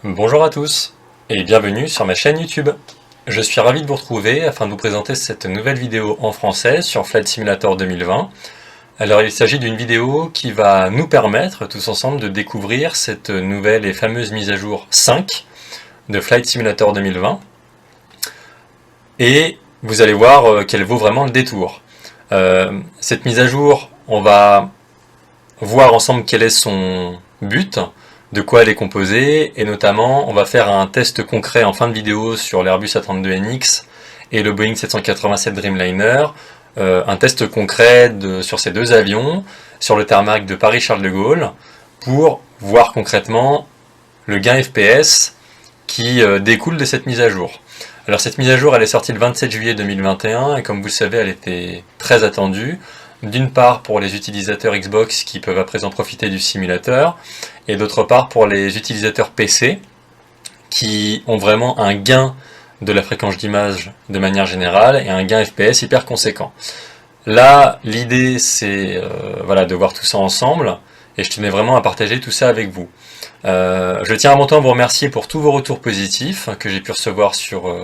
Bonjour à tous et bienvenue sur ma chaîne YouTube. Je suis ravi de vous retrouver afin de vous présenter cette nouvelle vidéo en français sur Flight Simulator 2020. Alors il s'agit d'une vidéo qui va nous permettre tous ensemble de découvrir cette nouvelle et fameuse mise à jour 5 de Flight Simulator 2020. Et vous allez voir qu'elle vaut vraiment le détour. Cette mise à jour, on va voir ensemble quel est son but, de quoi elle est composée, et notamment on va faire un test concret en fin de vidéo sur l'Airbus A32NX et le Boeing 787 Dreamliner, un test concret sur ces deux avions, sur le tarmac de Paris-Charles de Gaulle, pour voir concrètement le gain FPS qui découle de cette mise à jour. Alors cette mise à jour elle est sortie le 27 juillet 2021 et comme vous le savez elle était très attendue. D'une part pour les utilisateurs Xbox qui peuvent à présent profiter du simulateur, et d'autre part pour les utilisateurs PC qui ont vraiment un gain de la fréquence d'image de manière générale et un gain FPS hyper conséquent. Là, l'idée c'est de voir tout ça ensemble, et je tenais vraiment à partager tout ça avec vous. Je tiens à mon temps à vous remercier pour tous vos retours positifs que j'ai pu recevoir sur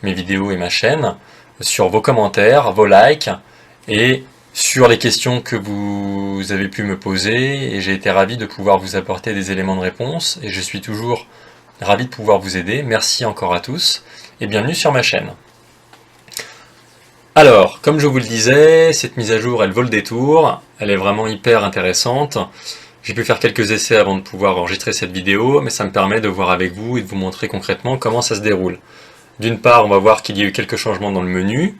mes vidéos et ma chaîne, sur vos commentaires, vos likes, et sur les questions que vous avez pu me poser, et j'ai été ravi de pouvoir vous apporter des éléments de réponse, et je suis toujours ravi de pouvoir vous aider. Merci encore à tous, et bienvenue sur ma chaîne. Alors, comme je vous le disais, cette mise à jour, elle vaut le détour, elle est vraiment hyper intéressante. J'ai pu faire quelques essais avant de pouvoir enregistrer cette vidéo, mais ça me permet de voir avec vous et de vous montrer concrètement comment ça se déroule. D'une part, on va voir qu'il y a eu quelques changements dans le menu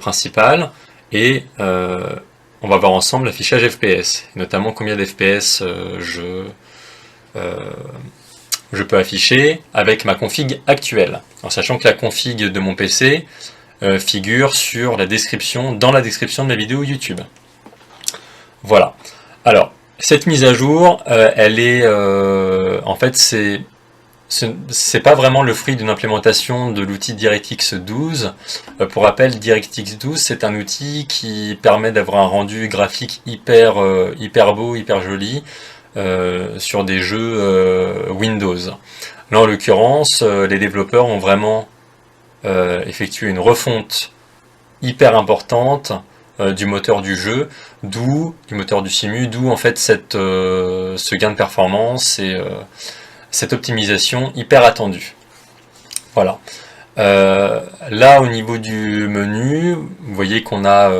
principal, et on va voir ensemble l'affichage FPS, notamment combien d'FPS je peux afficher avec ma config actuelle, en sachant que la config de mon PC figure sur la description, dans la description de la vidéo YouTube. Voilà. Alors, cette mise à jour, elle est en fait c'est pas vraiment le fruit d'une implémentation de l'outil DirectX 12. Pour rappel, DirectX 12 c'est un outil qui permet d'avoir un rendu graphique hyper beau, hyper joli sur des jeux Windows. Là en l'occurrence, les développeurs ont vraiment effectué une refonte hyper importante du moteur du jeu, du moteur du simu, d'où en fait ce gain de performance et cette optimisation hyper attendue. Voilà. Là au niveau du menu, vous voyez qu'on a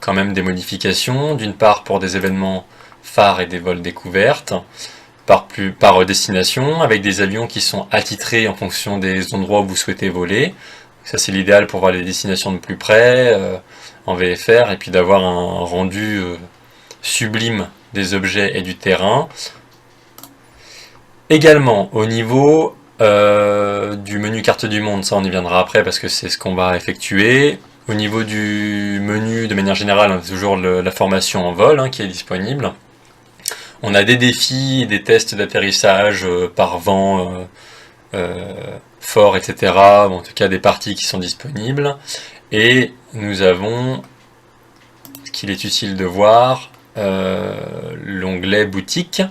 quand même des modifications, d'une part pour des événements phares et des vols découvertes, par destination, avec des avions qui sont attitrés en fonction des endroits où vous souhaitez voler. Ça c'est l'idéal pour voir les destinations de plus près, en VFR, et puis d'avoir un rendu sublime des objets et du terrain. Également au niveau du menu carte du monde, ça on y viendra après parce que c'est ce qu'on va effectuer. Au niveau du menu de manière générale, on a toujours la formation en vol qui est disponible. On a des défis, des tests d'atterrissage par vent fort, etc. En tout cas des parties qui sont disponibles. Et nous avons, ce qu'il est utile de voir, l'onglet boutique.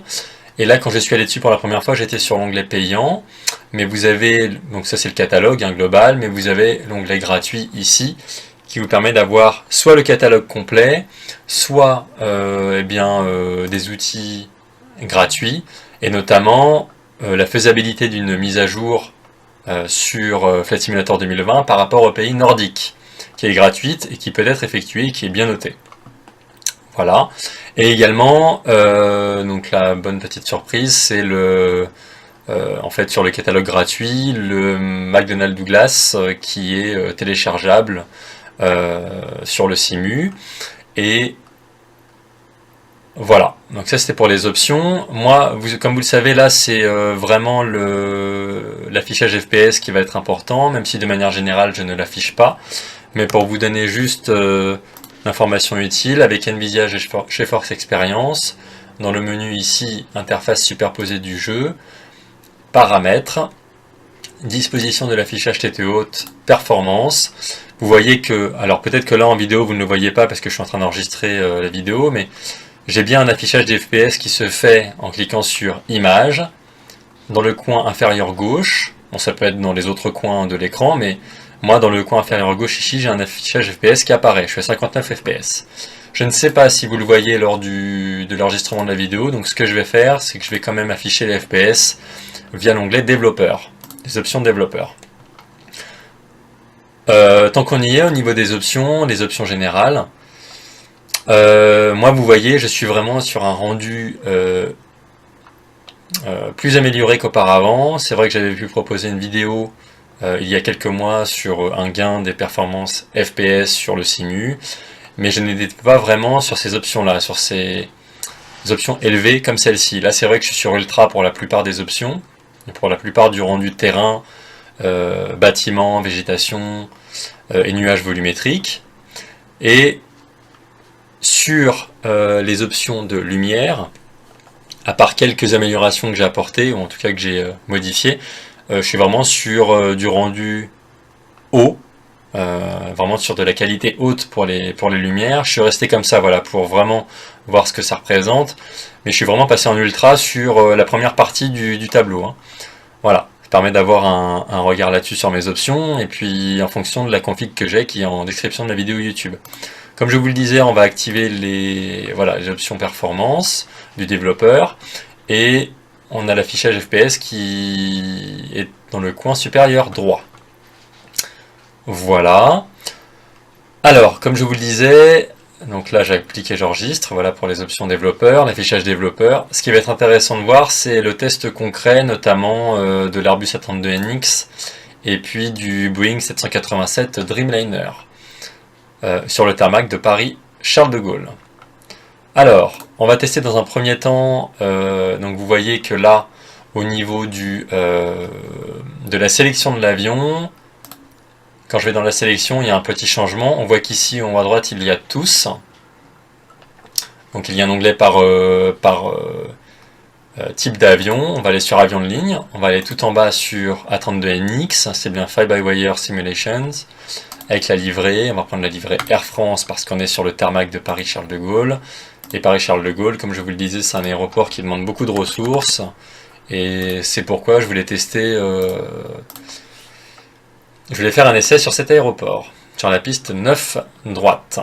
Et là, quand je suis allé dessus pour la première fois, j'étais sur l'onglet payant, mais vous avez, donc ça c'est le catalogue global, mais vous avez l'onglet gratuit ici, qui vous permet d'avoir soit le catalogue complet, soit des outils gratuits, et notamment la faisabilité d'une mise à jour sur Flight Simulator 2020 par rapport au pays nordique, qui est gratuite et qui peut être effectuée et qui est bien notée. Voilà. Et également, donc la bonne petite surprise, c'est en fait sur le catalogue gratuit, le McDonnell Douglas qui est téléchargeable sur le simu. Et voilà. Donc ça c'était pour les options. Moi, comme vous le savez, là c'est vraiment l'affichage FPS qui va être important, même si de manière générale je ne l'affiche pas. Mais pour vous donner juste l'information utile, avec NVIDIA GeForce Experience, dans le menu ici, interface superposée du jeu, paramètres, disposition de l'affichage tête haute, performance. Vous voyez que, alors peut-être que là en vidéo vous ne le voyez pas parce que je suis en train d'enregistrer la vidéo, mais j'ai bien un affichage des FPS qui se fait en cliquant sur Images, dans le coin inférieur gauche, bon, ça peut être dans les autres coins de l'écran, mais moi dans le coin inférieur gauche ici, j'ai un affichage FPS qui apparaît, je suis à 59 FPS. Je ne sais pas si vous le voyez lors de l'enregistrement de la vidéo, donc ce que je vais faire, c'est que je vais quand même afficher les FPS via l'onglet développeur, les options développeur. Tant qu'on y est, au niveau des options générales, moi vous voyez, je suis vraiment sur un rendu plus amélioré qu'auparavant. C'est vrai que j'avais pu proposer une vidéo il y a quelques mois sur un gain des performances FPS sur le Simu, mais je n'étais pas vraiment sur ces options-là, sur ces options élevées comme celle-ci. Là, c'est vrai que je suis sur Ultra pour la plupart des options, pour la plupart du rendu terrain, bâtiment, végétation et nuages volumétriques. Et sur les options de lumière, à part quelques améliorations que j'ai apportées, ou en tout cas que j'ai modifiées, je suis vraiment sur du rendu haut, vraiment sur de la qualité haute pour les lumières. Je suis resté comme ça, voilà, pour vraiment voir ce que ça représente, mais je suis vraiment passé en ultra sur la première partie du tableau, hein. Voilà, ça permet d'avoir un regard là-dessus sur mes options, et puis en fonction de la config que j'ai, qui est en description de la vidéo YouTube. Comme je vous le disais, on va activer les options performance du développeur, et on a l'affichage FPS qui est dans le coin supérieur droit. Voilà. Alors, comme je vous le disais, donc là j'applique et j'enregistre, voilà pour les options développeur, l'affichage développeur. Ce qui va être intéressant de voir, c'est le test concret, notamment de l'Airbus A32NX et puis du Boeing 787 Dreamliner sur le tarmac de Paris Charles de Gaulle. Alors, on va tester dans un premier temps, donc vous voyez que là, au niveau de la sélection de l'avion, quand je vais dans la sélection, il y a un petit changement. On voit qu'ici, en haut à droite, il y a tous. Donc il y a un onglet par type d'avion. On va aller sur avion de ligne. On va aller tout en bas sur A32NX. C'est bien Fly-by-Wire Simulations. Avec la livrée. On va prendre la livrée Air France parce qu'on est sur le tarmac de Paris-Charles de Gaulle. Et Paris-Charles de Gaulle, comme je vous le disais, c'est un aéroport qui demande beaucoup de ressources. Et c'est pourquoi je voulais tester... je voulais faire un essai sur cet aéroport, sur la piste 9 droite.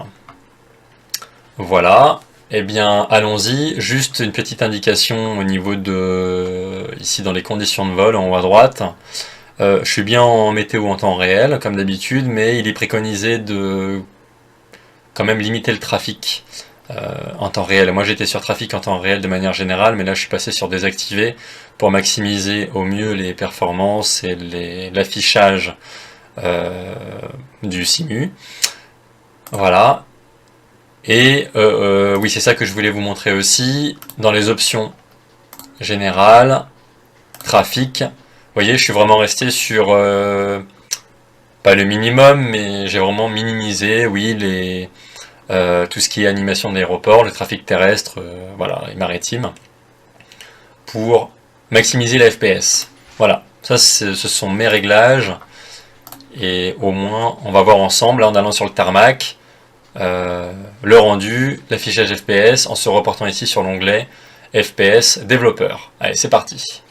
Voilà, eh bien allons-y, juste une petite indication au niveau de, ici dans les conditions de vol en haut à droite. Je suis bien en météo en temps réel, comme d'habitude, mais il est préconisé de quand même limiter le trafic en temps réel. Moi j'étais sur trafic en temps réel de manière générale, mais là je suis passé sur désactiver pour maximiser au mieux les performances et l'affichage du Simu. Voilà. Et oui, c'est ça que je voulais vous montrer aussi. Dans les options générales, trafic, vous voyez, je suis vraiment resté sur pas le minimum, mais j'ai vraiment minimisé, oui, tout ce qui est animation de l'aéroport, le trafic terrestre, voilà, et maritime, pour maximiser la FPS. Voilà, ça ce sont mes réglages. Et au moins, on va voir ensemble, là, en allant sur le tarmac, le rendu, l'affichage FPS, en se reportant ici sur l'onglet FPS développeur. Allez, c'est parti.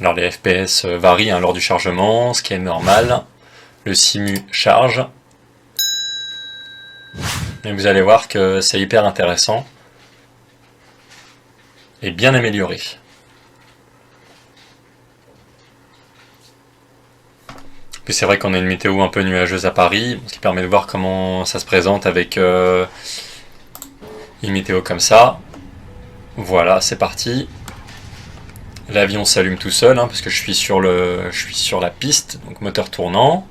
Alors les FPS varient lors du chargement, ce qui est normal. Le Simu charge. Et vous allez voir que c'est hyper intéressant et bien amélioré. Puis c'est vrai qu'on a une météo un peu nuageuse à Paris, ce qui permet de voir comment ça se présente avec une météo comme ça. Voilà, c'est parti. L'avion s'allume tout seul, parce que je suis sur la piste, donc moteur tournant.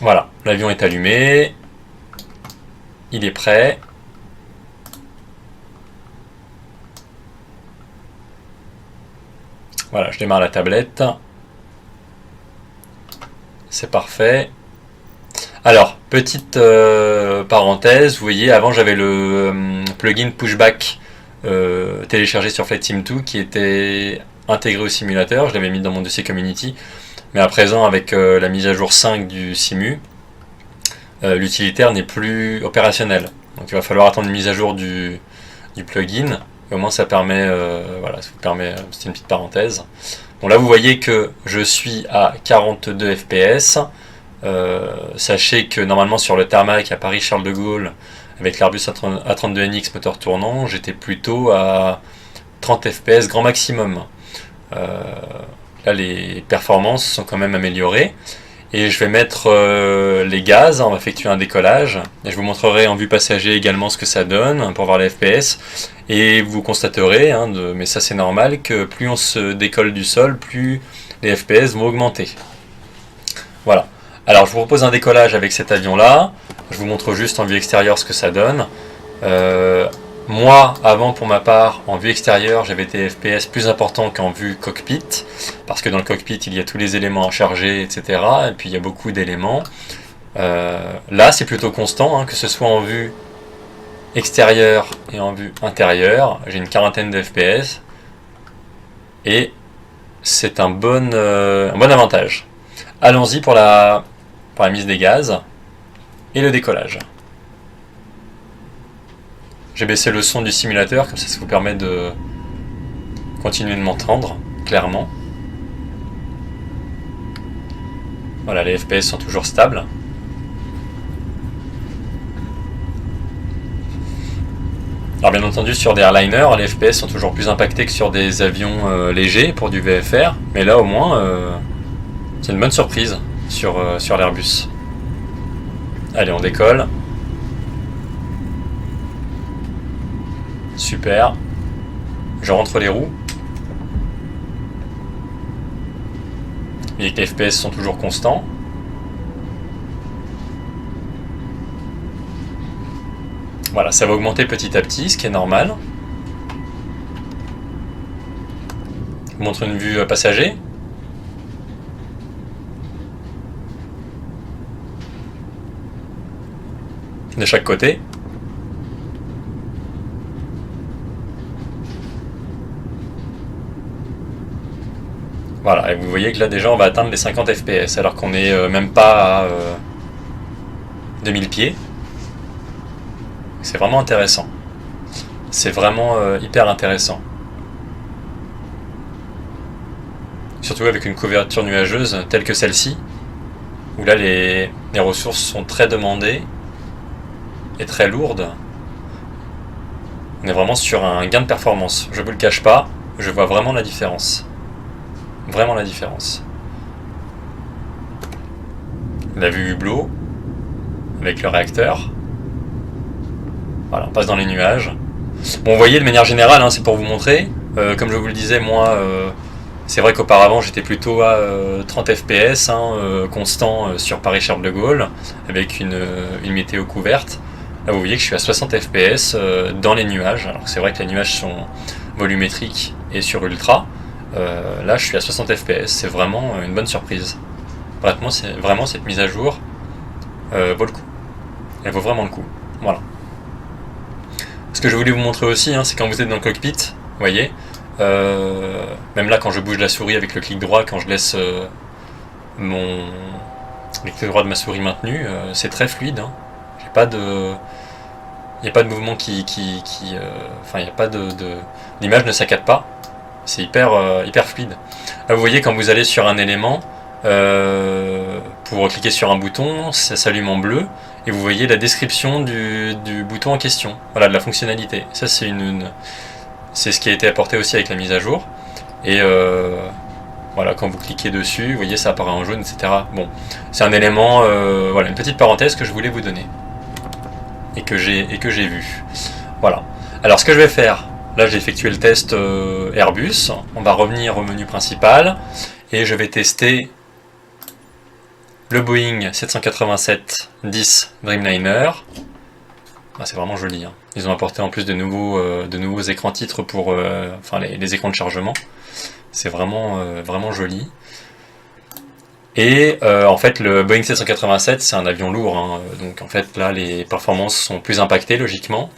Voilà, l'avion est allumé, il est prêt. Voilà, je démarre la tablette. C'est parfait. Alors, petite parenthèse, vous voyez, avant j'avais le plugin pushback téléchargé sur Flight Sim 2 qui était intégré au simulateur. Je l'avais mis dans mon dossier community, mais à présent avec la mise à jour 5 du Simu, l'utilitaire n'est plus opérationnel. Donc il va falloir attendre une mise à jour du plugin. Et au moins ça permet, voilà, ça vous permet, c'est une petite parenthèse. Bon, là vous voyez que je suis à 42 fps. Sachez que normalement sur le tarmac à Paris Charles de Gaulle avec l'Airbus A32NX moteur tournant, j'étais plutôt à 30 fps grand maximum. Là les performances sont quand même améliorées. Et je vais mettre les gaz, on va effectuer un décollage. Et je vous montrerai en vue passager également ce que ça donne pour voir les FPS. Et vous constaterez, mais ça c'est normal, que plus on se décolle du sol, plus les FPS vont augmenter. Voilà. Alors je vous propose un décollage avec cet avion-là. Je vous montre juste en vue extérieure ce que ça donne. Moi, avant, pour ma part, en vue extérieure, j'avais des FPS plus importants qu'en vue cockpit, parce que dans le cockpit, il y a tous les éléments à charger, etc. Et puis, il y a beaucoup d'éléments. Là, c'est plutôt constant, que ce soit en vue extérieure et en vue intérieure. J'ai une quarantaine de FPS. Et c'est un bon avantage. Allons-y pour la mise des gaz et le décollage. J'ai baissé le son du simulateur, comme ça vous permet de continuer de m'entendre, clairement. Voilà, les FPS sont toujours stables. Alors bien entendu, sur des airliners, les FPS sont toujours plus impactés que sur des avions légers pour du VFR. Mais là, au moins, c'est une bonne surprise sur l'Airbus. Allez, on décolle. Super. Je rentre les roues. Vous voyez que les FPS sont toujours constants. Voilà, ça va augmenter petit à petit, ce qui est normal. Je vous montre une vue passager. De chaque côté. Voilà, et vous voyez que là déjà on va atteindre les 50 fps alors qu'on n'est même pas à 2000 pieds. C'est vraiment intéressant. C'est vraiment hyper intéressant. Surtout avec une couverture nuageuse telle que celle-ci, où là les ressources sont très demandées et très lourdes. On est vraiment sur un gain de performance. Je vous le cache pas, je vois vraiment la différence. Vraiment la différence. La vue hublot avec le réacteur. Voilà, on passe dans les nuages. Bon, vous voyez, de manière générale, c'est pour vous montrer. Comme je vous le disais, moi, c'est vrai qu'auparavant, j'étais plutôt à 30 fps, constant sur Paris-Charles de Gaulle, avec une météo couverte. Là, vous voyez que je suis à 60 fps dans les nuages. Alors c'est vrai que les nuages sont volumétriques et sur ultra. Là, je suis à 60 fps. C'est vraiment une bonne surprise. Vraiment, cette mise à jour vaut le coup. Elle vaut vraiment le coup. Voilà. Ce que je voulais vous montrer aussi, c'est quand vous êtes dans le cockpit, vous voyez, même là quand je bouge la souris avec le clic droit, quand je laisse le clic droit de ma souris maintenu, c'est très fluide. J'ai pas de, il n'y a pas de mouvement enfin il n'y a pas l'image ne saccade pas. C'est hyper fluide. Là vous voyez quand vous allez sur un élément, pour cliquer sur un bouton, ça s'allume en bleu. Et vous voyez la description du bouton en question, voilà, de la fonctionnalité. Ça c'est ce qui a été apporté aussi avec la mise à jour. Et voilà, quand vous cliquez dessus, vous voyez ça apparaît en jaune, etc. Bon, c'est un élément, voilà, une petite parenthèse que je voulais vous donner et que j'ai vu. Voilà. Alors ce que je vais faire, là j'ai effectué le test Airbus. On va revenir au menu principal et je vais tester le Boeing 787-10 Dreamliner. C'est vraiment joli. Ils ont apporté en plus de nouveaux écrans titres pour les écrans de chargement. C'est vraiment joli. Et en fait, le Boeing 787, c'est un avion lourd. Donc en fait, là, les performances sont plus impactées, logiquement.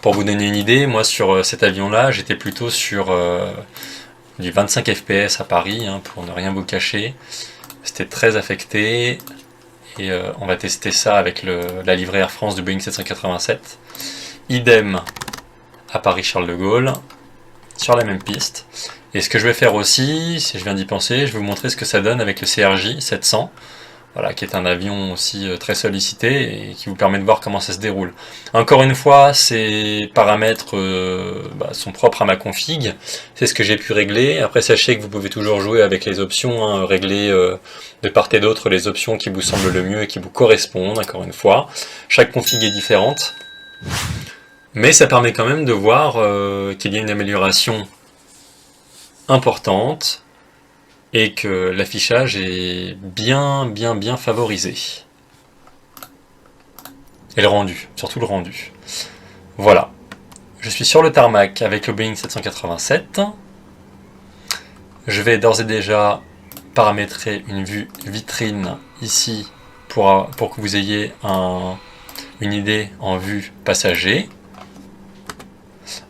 pour vous donner une idée, moi sur cet avion-là, j'étais plutôt sur du 25 fps à Paris, hein, pour ne rien vous cacher. C'était très affecté. Et on va tester ça avec la livrée Air France du Boeing 787. Idem à Paris-Charles de Gaulle, sur la même piste. Et ce que je vais faire aussi, si je viens d'y penser, je vais vous montrer ce que ça donne avec le CRJ 700. Voilà, qui est un avion aussi très sollicité et qui vous permet de voir comment ça se déroule. Encore une fois, ces paramètres sont propres à ma config, c'est ce que j'ai pu régler. Après, sachez que vous pouvez toujours jouer avec les options, hein, régler de part et d'autre les options qui vous semblent le mieux et qui vous correspondent, encore une fois. Chaque config est différente, mais ça permet quand même de voir qu'il y a une amélioration importante, et que l'affichage est bien favorisé. Et le rendu, surtout le rendu. Voilà. Je suis sur le tarmac avec le Boeing 787. Je vais d'ores et déjà paramétrer une vue vitrine ici pour que vous ayez une idée en vue passager.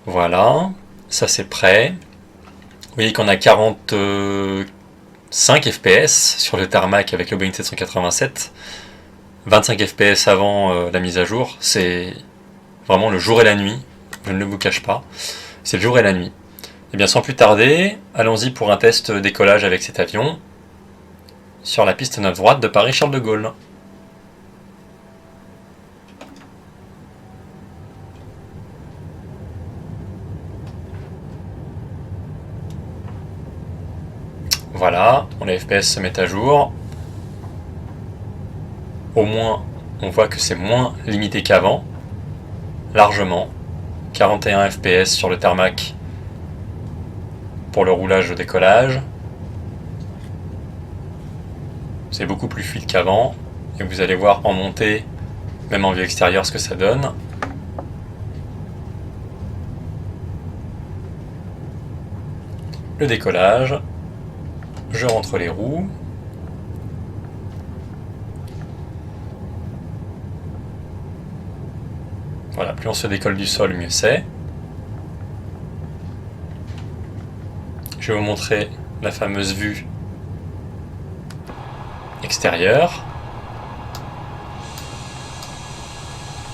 Voilà. Ça c'est prêt. Vous voyez qu'on a 5 fps sur le tarmac avec le Boeing 787, 25 fps avant la mise à jour, c'est vraiment le jour et la nuit, je ne le vous cache pas, c'est le jour et la nuit. Et bien sans plus tarder, allons-y pour un test décollage avec cet avion, sur la piste 9 droite de Paris-Charles de Gaulle. Voilà, les FPS se mettent à jour. Au moins, on voit que c'est moins limité qu'avant. Largement. 41 FPS sur le tarmac pour le roulage au décollage. C'est beaucoup plus fluide qu'avant. Et vous allez voir en montée, même en vue extérieure, ce que ça donne. Le décollage. Je rentre les roues. Voilà, plus on se décolle du sol, mieux c'est. Je vais vous montrer la fameuse vue extérieure.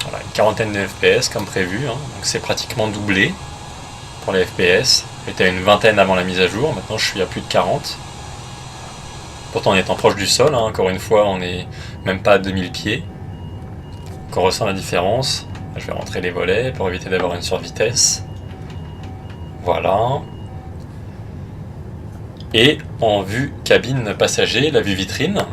Voilà, une quarantaine de FPS comme prévu, hein, donc c'est pratiquement doublé pour les FPS. J'étais à une vingtaine avant la mise à jour, maintenant je suis à plus de 40. Pourtant en étant proche du sol, hein, encore une fois on n'est même pas à 2000 pieds. Donc on ressent la différence. Je vais rentrer les volets pour éviter d'avoir une survitesse. Voilà. Et en vue cabine passager, la vue vitrine.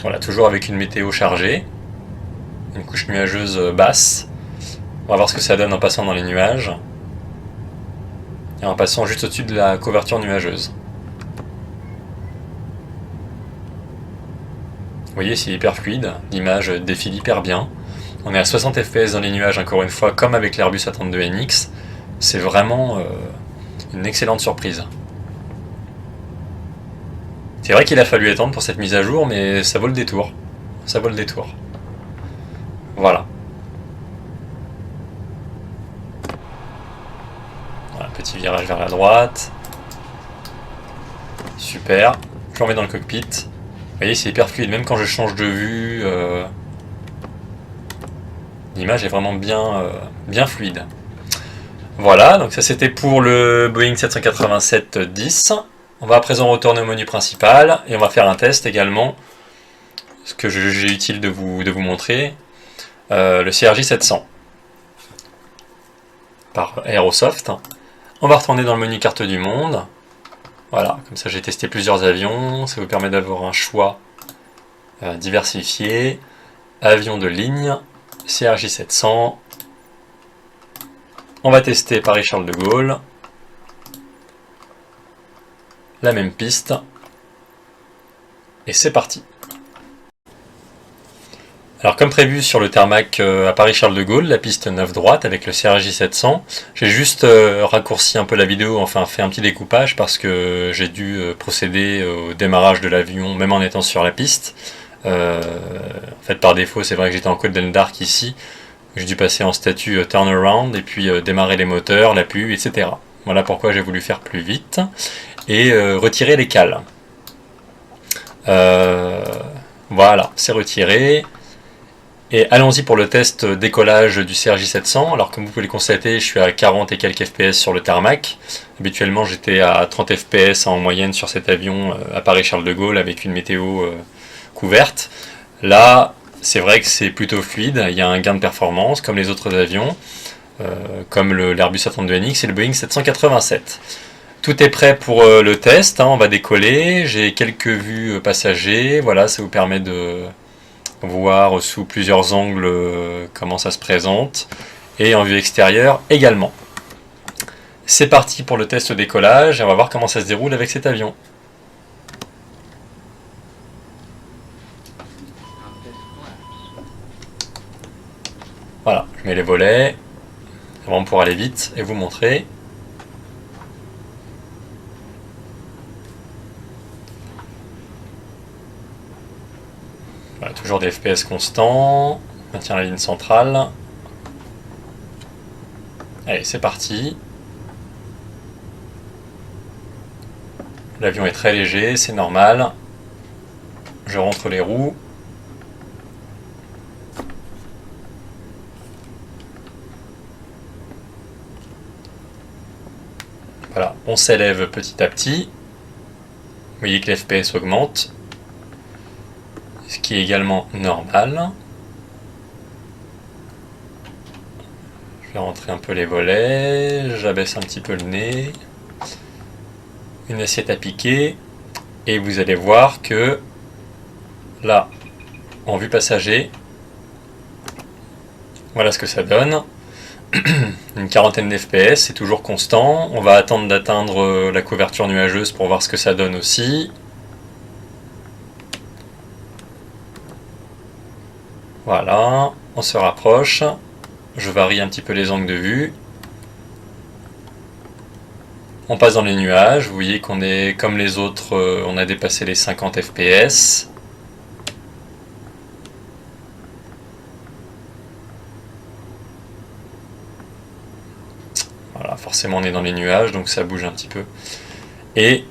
Voilà, toujours avec une météo chargée. Une couche nuageuse basse. On va voir ce que ça donne en passant dans les nuages. Et en passant juste au-dessus de la couverture nuageuse. Vous voyez, c'est hyper fluide, l'image défile hyper bien. On est à 60 fps dans les nuages, encore une fois, comme avec l'Airbus A32NX. C'est vraiment une excellente surprise. C'est vrai qu'il a fallu attendre pour cette mise à jour, mais ça vaut le détour. Ça vaut le détour. Voilà. Petit virage vers la droite. Super. Je remets dans le cockpit. Vous voyez, c'est hyper fluide. Même quand je change de vue, l'image est vraiment bien fluide. Voilà, donc ça c'était pour le Boeing 787-10. On va à présent retourner au menu principal et on va faire un test également. Ce que j'ai utile de vous montrer. Le CRJ 700 par Aerosoft. On va retourner dans le menu carte du monde. Voilà, comme ça j'ai testé plusieurs avions. Ça vous permet d'avoir un choix diversifié. Avion de ligne, CRJ 700. On va tester Paris-Charles de Gaulle. La même piste. Et c'est parti. Alors comme prévu sur le tarmac à Paris-Charles de Gaulle, la piste 9 droite avec le CRJ 700, j'ai juste raccourci un peu la vidéo, enfin fait un petit découpage parce que j'ai dû procéder au démarrage de l'avion même en étant sur la piste. En fait, par défaut, c'est vrai que j'étais en Code Dark ici. J'ai dû passer en statut turnaround et puis démarrer les moteurs, l'appui, etc. Voilà pourquoi j'ai voulu faire plus vite et retirer les cales. Voilà, c'est retiré. Et allons-y pour le test décollage du CRJ700. Alors comme vous pouvez le constater, je suis à 40 et quelques FPS sur le tarmac. Habituellement j'étais à 30 FPS en moyenne sur cet avion à Paris-Charles de Gaulle avec une météo couverte. Là, c'est vrai que c'est plutôt fluide, il y a un gain de performance comme les autres avions, comme l'Airbus A32NX et le Boeing 787. Tout est prêt pour le test, hein, on va décoller, j'ai quelques vues passagers, voilà, ça vous permet de voir sous plusieurs angles comment ça se présente, et en vue extérieure également. C'est parti pour le test décollage, et on va voir comment ça se déroule avec cet avion. Voilà, je mets les volets, vraiment pour aller vite et vous montrer. Voilà, toujours des FPS constants, maintient la ligne centrale. Allez, c'est parti. L'avion est très léger, c'est normal. Je rentre les roues. Voilà, on s'élève petit à petit. Vous voyez que l'FPS augmente, ce qui est également normal. Je vais rentrer un peu les volets, j'abaisse un petit peu le nez. Une assiette à piquer, et vous allez voir que là, en vue passager, voilà ce que ça donne. Une quarantaine d'FPS, c'est toujours constant. On va attendre d'atteindre la couverture nuageuse pour voir ce que ça donne aussi. Voilà, on se rapproche. Je varie un petit peu les angles de vue. On passe dans les nuages. Vous voyez qu'on est comme les autres, on a dépassé les 50 FPS. Voilà, forcément on est dans les nuages, donc ça bouge un petit peu. Mais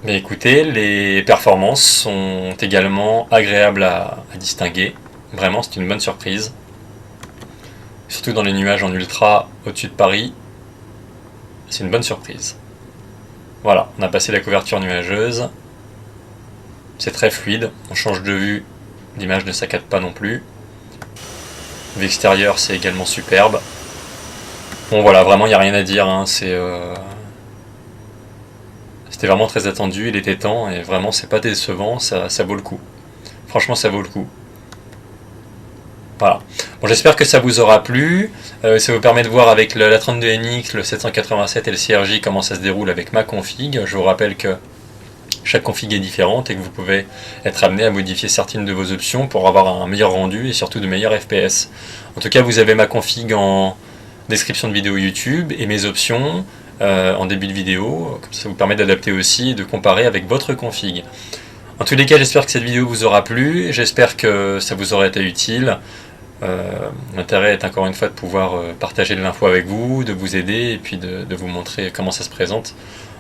écoutez, les performances sont également agréables à distinguer. Vraiment, c'est une bonne surprise. Surtout dans les nuages en ultra au-dessus de Paris. C'est une bonne surprise. Voilà, on a passé la couverture nuageuse. C'est très fluide. On change de vue. L'image ne saccade pas non plus. Vue extérieure, c'est également superbe. Bon voilà, vraiment il n'y a rien à dire, hein. C'était vraiment très attendu, il était temps, et vraiment c'est pas décevant, ça vaut le coup. Franchement ça vaut le coup. Voilà. Bon, j'espère que ça vous aura plu, ça vous permet de voir avec la 32NX, le 787 et le CRJ comment ça se déroule avec ma config. Je vous rappelle que chaque config est différente et que vous pouvez être amené à modifier certaines de vos options pour avoir un meilleur rendu et surtout de meilleurs FPS. En tout cas, vous avez ma config en description de vidéo YouTube et mes options en début de vidéo, comme ça vous permet d'adapter aussi et de comparer avec votre config. En tous les cas, j'espère que cette vidéo vous aura plu, j'espère que ça vous aura été utile. L'intérêt est encore une fois de pouvoir partager de l'info avec vous, de vous aider et puis de vous montrer comment ça se présente.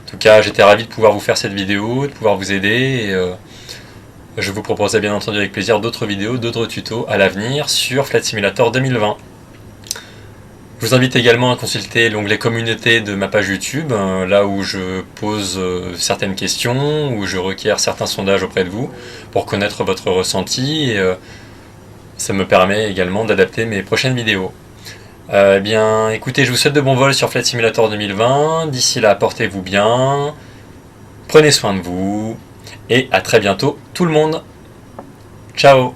En tout cas, j'étais ravi de pouvoir vous faire cette vidéo, de pouvoir vous aider et je vous proposerai bien entendu avec plaisir d'autres vidéos, d'autres tutos à l'avenir sur Flight Simulator 2020. Je vous invite également à consulter l'onglet communauté de ma page YouTube, là où je pose certaines questions, où je requiers certains sondages auprès de vous pour connaître votre ressenti et ça me permet également d'adapter mes prochaines vidéos. Eh bien, écoutez, je vous souhaite de bons vols sur Flight Simulator 2020. D'ici là, portez-vous bien, prenez soin de vous et à très bientôt tout le monde. Ciao!